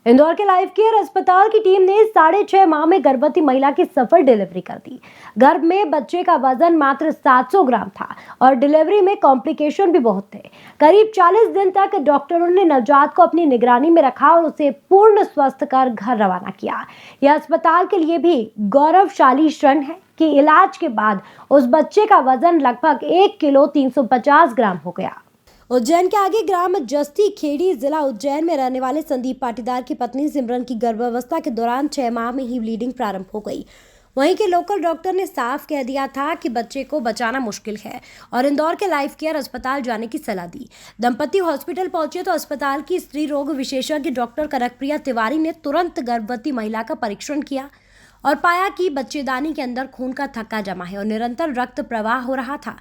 इंदौर के life care अस्पताल की टीम ने 6.5 माह में गर्भवती महिला की सफल डिलीवरी कर दी। गर्भ में बच्चे का वजन मात्र 700 ग्राम था और डिलीवरी में कॉम्प्लिकेशन भी बहुत थे। करीब 40 दिन तक डॉक्टरों ने नवजात को अपनी निगरानी में रखा और उसे पूर्ण स्वस्थ कर घर रवाना किया। यह अस्पताल के लिए भी गौरवशाली क्षण है कि इलाज के बाद उस बच्चे का वजन लगभग 1 किलो 350 ग्राम हो गया। उज्जैन के आगे ग्राम जस्ती खेड़ी जिला उज्जैन में रहने वाले संदीप पाटीदार की पत्नी सिमरन की गर्भावस्था के दौरान 6 माह में ही ब्लीडिंग प्रारंभ हो गई। वहीं के लोकल डॉक्टर ने साफ कह दिया था कि बच्चे को बचाना मुश्किल है और इंदौर के लाइफ केयर अस्पताल जाने की सलाह दी। दंपति हॉस्पिटल पहुंचे तो अस्पताल की स्त्री रोग विशेषज्ञ डॉक्टर कनकप्रिया तिवारी ने तुरंत गर्भवती महिला का परीक्षण किया और पाया कि बच्चेदानी के अंदर खून का थक्का जमा है और निरंतर रक्त प्रवाह हो रहा था।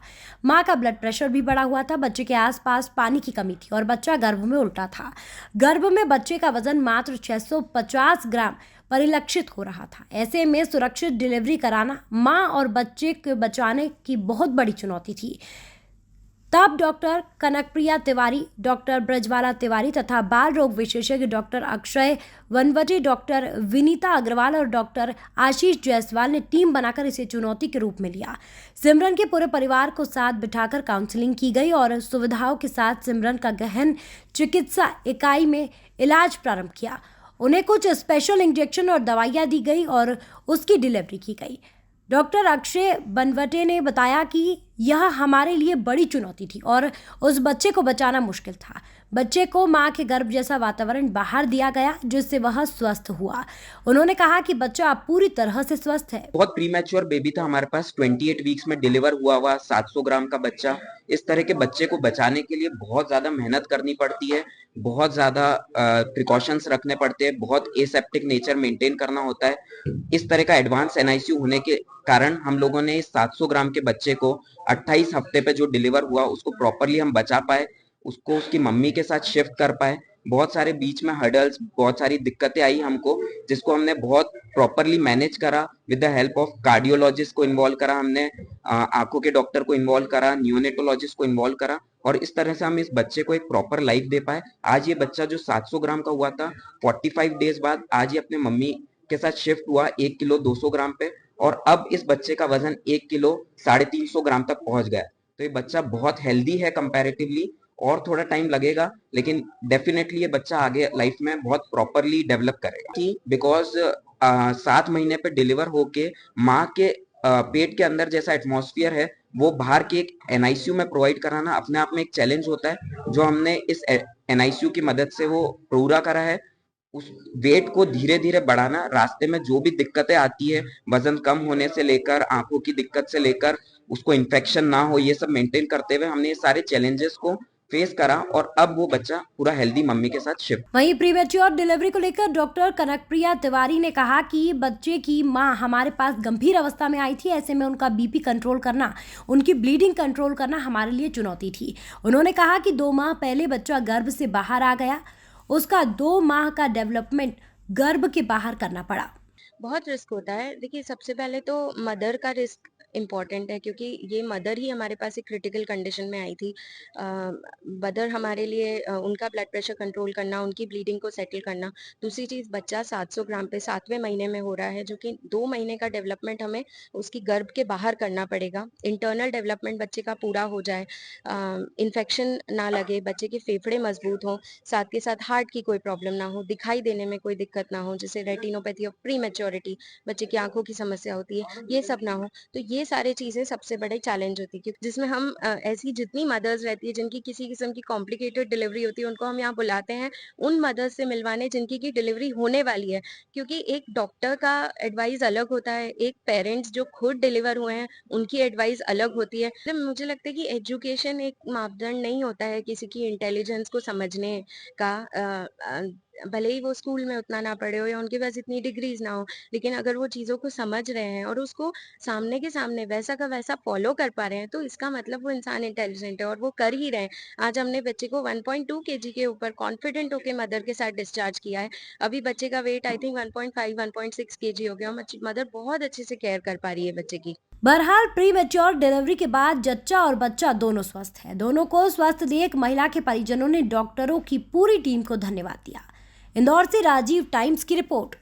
मां का ब्लड प्रेशर भी बढ़ा हुआ था। बच्चे के आसपास पानी की कमी थी और बच्चा गर्भ में उल्टा था। गर्भ में बच्चे का वजन मात्र 650 ग्राम परिलक्षित हो रहा था। ऐसे में सुरक्षित डिलीवरी कराना मां और बच्चे को बचाने की बहुत बड़ी चुनौती थी। तब डॉक्टर कनकप्रिया तिवारी, डॉक्टर ब्रजवाला तिवारी तथा बाल रोग विशेषज्ञ डॉक्टर अक्षय वनवटे, डॉक्टर विनीता अग्रवाल और डॉक्टर आशीष जायसवाल ने टीम बनाकर इसे चुनौती के रूप में लिया। सिमरन के पूरे परिवार को साथ बिठाकर काउंसलिंग की गई और सुविधाओं के साथ सिमरन का गहन चिकित्सा इकाई में इलाज प्रारंभ किया। उन्हें कुछ स्पेशल इंजेक्शन और दवाइयाँ दी गई और उसकी डिलीवरी की गई। डॉक्टर अक्षय बनवटे ने बताया कि यह हमारे लिए बड़ी चुनौती थी और उस बच्चे को बचाना मुश्किल था। बच्चे को मां के गर्भ जैसा वातावरण बाहर दिया गया जिससे वह स्वस्थ हुआ। उन्होंने कहा कि बच्चा अब पूरी तरह से स्वस्थ है। बहुत प्रीमैच्योर बेबी था हमारे पास, 28 वीक्स में डिलीवर हुआ 700 ग्राम का बच्चा। इस तरह के बच्चे को बचाने के लिए बहुत ज्यादा मेहनत करनी पड़ती है, बहुत ज्यादा प्रिकॉशंस रखने पड़ते हैं, बहुत एसेप्टिक नेचर मेंटेन करना होता है। इस तरह का एडवांस एनआईसीयू होने के कारण हम लोगों ने इस 700 ग्राम के बच्चे को 28 हफ्ते पे जो डिलीवर हुआ उसको प्रॉपरली हम बचा पाए, उसको उसकी मम्मी के साथ शिफ्ट कर पाए। बहुत सारे बीच में हर्डल्स, बहुत सारी दिक्कतें आई हमको, जिसको हमने बहुत प्रॉपरली मैनेज करा। With the help of cardiologist को इन्वॉल्व करा हमने, आंखों के डॉक्टर को इन्वॉल्व करा, न्यूनेटोलॉजिस्ट को इन्वॉल्व करा और इस तरह से हम इस बच्चे को एक प्रॉपर लाइफ दे पाए। आज ये बच्चा जो 700 ग्राम का हुआ था, 45 डेज बाद आज ये अपने मम्मी के साथ शिफ्ट हुआ 1 किलो 200 ग्राम पे और अब इस बच्चे का वजन 1 किलो 350 ग्राम तक पहुंच गया। तो ये बच्चा बहुत हेल्दी है कंपैरेटिवली, और थोड़ा टाइम लगेगा लेकिन डेफिनेटली ये बच्चा आगे लाइफ में बहुत प्रॉपरली डेवलप करेगा। कि बिकॉज 7 महीने पे डिलीवर होके माँ के पेट के अंदर जैसा एटमॉस्फेयर है वो बाहर के एक एनआईसीयू में प्रोवाइड कराना अपने आप में एक चैलेंज होता है, जो हमने इस एनआईसीयू की मदद से वो पूरा करा है। उस वेट को धीरे धीरे बढ़ाना, रास्ते में जो भी दिक्कतें आती है, वजन कम होने से लेकर आंखों की दिक्कत से लेकर उसको इन्फेक्शन ना हो, ये सब मेंटेन करते हुए हमने ये सारे चैलेंजेस को फेस करा और अब वो बच्चा पूरा हेल्दी मम्मी के साथ शिफ्ट। वहीं प्रीमेच्योर डिलीवरी को लेकर डॉक्टर कनकप्रिया तिवारी ने कहा कि बच्चे की मां हमारे पास गंभीर अवस्था में आई थी। ऐसे में उनका बीपी कंट्रोल करना, उनकी ब्लीडिंग कंट्रोल करना हमारे लिए चुनौती थी। उन्होंने कहा कि 2 माह पहले बच्चा गर्भ से बाहर आ गया, उसका 2 माह का डेवलपमेंट गर्भ के बाहर करना पड़ा। बहुत रिस्क होता है। देखिए, सबसे पहले तो मदर का रिस्क इम्पॉर्टेंट है, क्योंकि ये मदर ही हमारे पास एक क्रिटिकल कंडीशन में आई थी। मदर हमारे लिए उनका ब्लड प्रेशर कंट्रोल करना, उनकी ब्लीडिंग को सेटल करना। दूसरी चीज़, बच्चा 700 ग्राम पे 7वें महीने में हो रहा है, जो कि 2 महीने का डेवलपमेंट हमें उसकी गर्भ के बाहर करना पड़ेगा। इंटरनल डेवलपमेंट बच्चे का पूरा हो जाए, इन्फेक्शन ना लगे, बच्चे के फेफड़े मजबूत हों, साथ के साथ हार्ट की कोई प्रॉब्लम ना हो, दिखाई देने में कोई दिक्कत ना हो, जैसे रेटिनोपैथी ऑफ प्री मैच्योरिटी, बच्चे की आंखों की समस्या होती है, ये सब ना हो। तो ये सारी चीज़ें सबसे बड़े चैलेंज होती है, क्योंकि जिसमें हम ऐसी जितनी मदर्स रहती है जिनकी किसी किस्म की कॉम्प्लिकेटेड डिलीवरी होती है, उनको हम यहाँ बुलाते हैं उन मदर्स से मिलवाने जिनकी की डिलीवरी होने वाली है। क्योंकि एक डॉक्टर का एडवाइस अलग होता है, एक पेरेंट्स जो खुद डिलीवर हुए हैं उनकी एडवाइस अलग होती है। तो मुझे लगता है कि एजुकेशन एक मापदंड नहीं होता है किसी की इंटेलिजेंस को समझने का। भले ही वो स्कूल में उतना ना पढ़े हो या उनके पास इतनी डिग्रीज ना हो, लेकिन अगर वो चीज़ों को समझ रहे हैं और उसको सामने के सामने वैसा का वैसा फॉलो कर पा रहे हैं, तो इसका मतलब वो इंसान इंटेलिजेंट है और वो कर ही रहे हैं। आज हमने बच्चे को 1.2 केजी के ऊपर कॉन्फिडेंट होके मदर के साथ डिस्चार्ज किया है। अभी बच्चे का वेट आई थिंक 1.5 1.6 केजी हो गया और मदर बहुत अच्छे से केयर कर पा रही है बच्चे की। बहरहाल प्री मैच्योर डिलीवरी के बाद जच्चा और बच्चा दोनों स्वस्थ है। दोनों को स्वस्थ देख महिला के परिजनों ने डॉक्टरों की पूरी टीम को धन्यवाद दिया। इंदौर से राजीव टाइम्स की रिपोर्ट।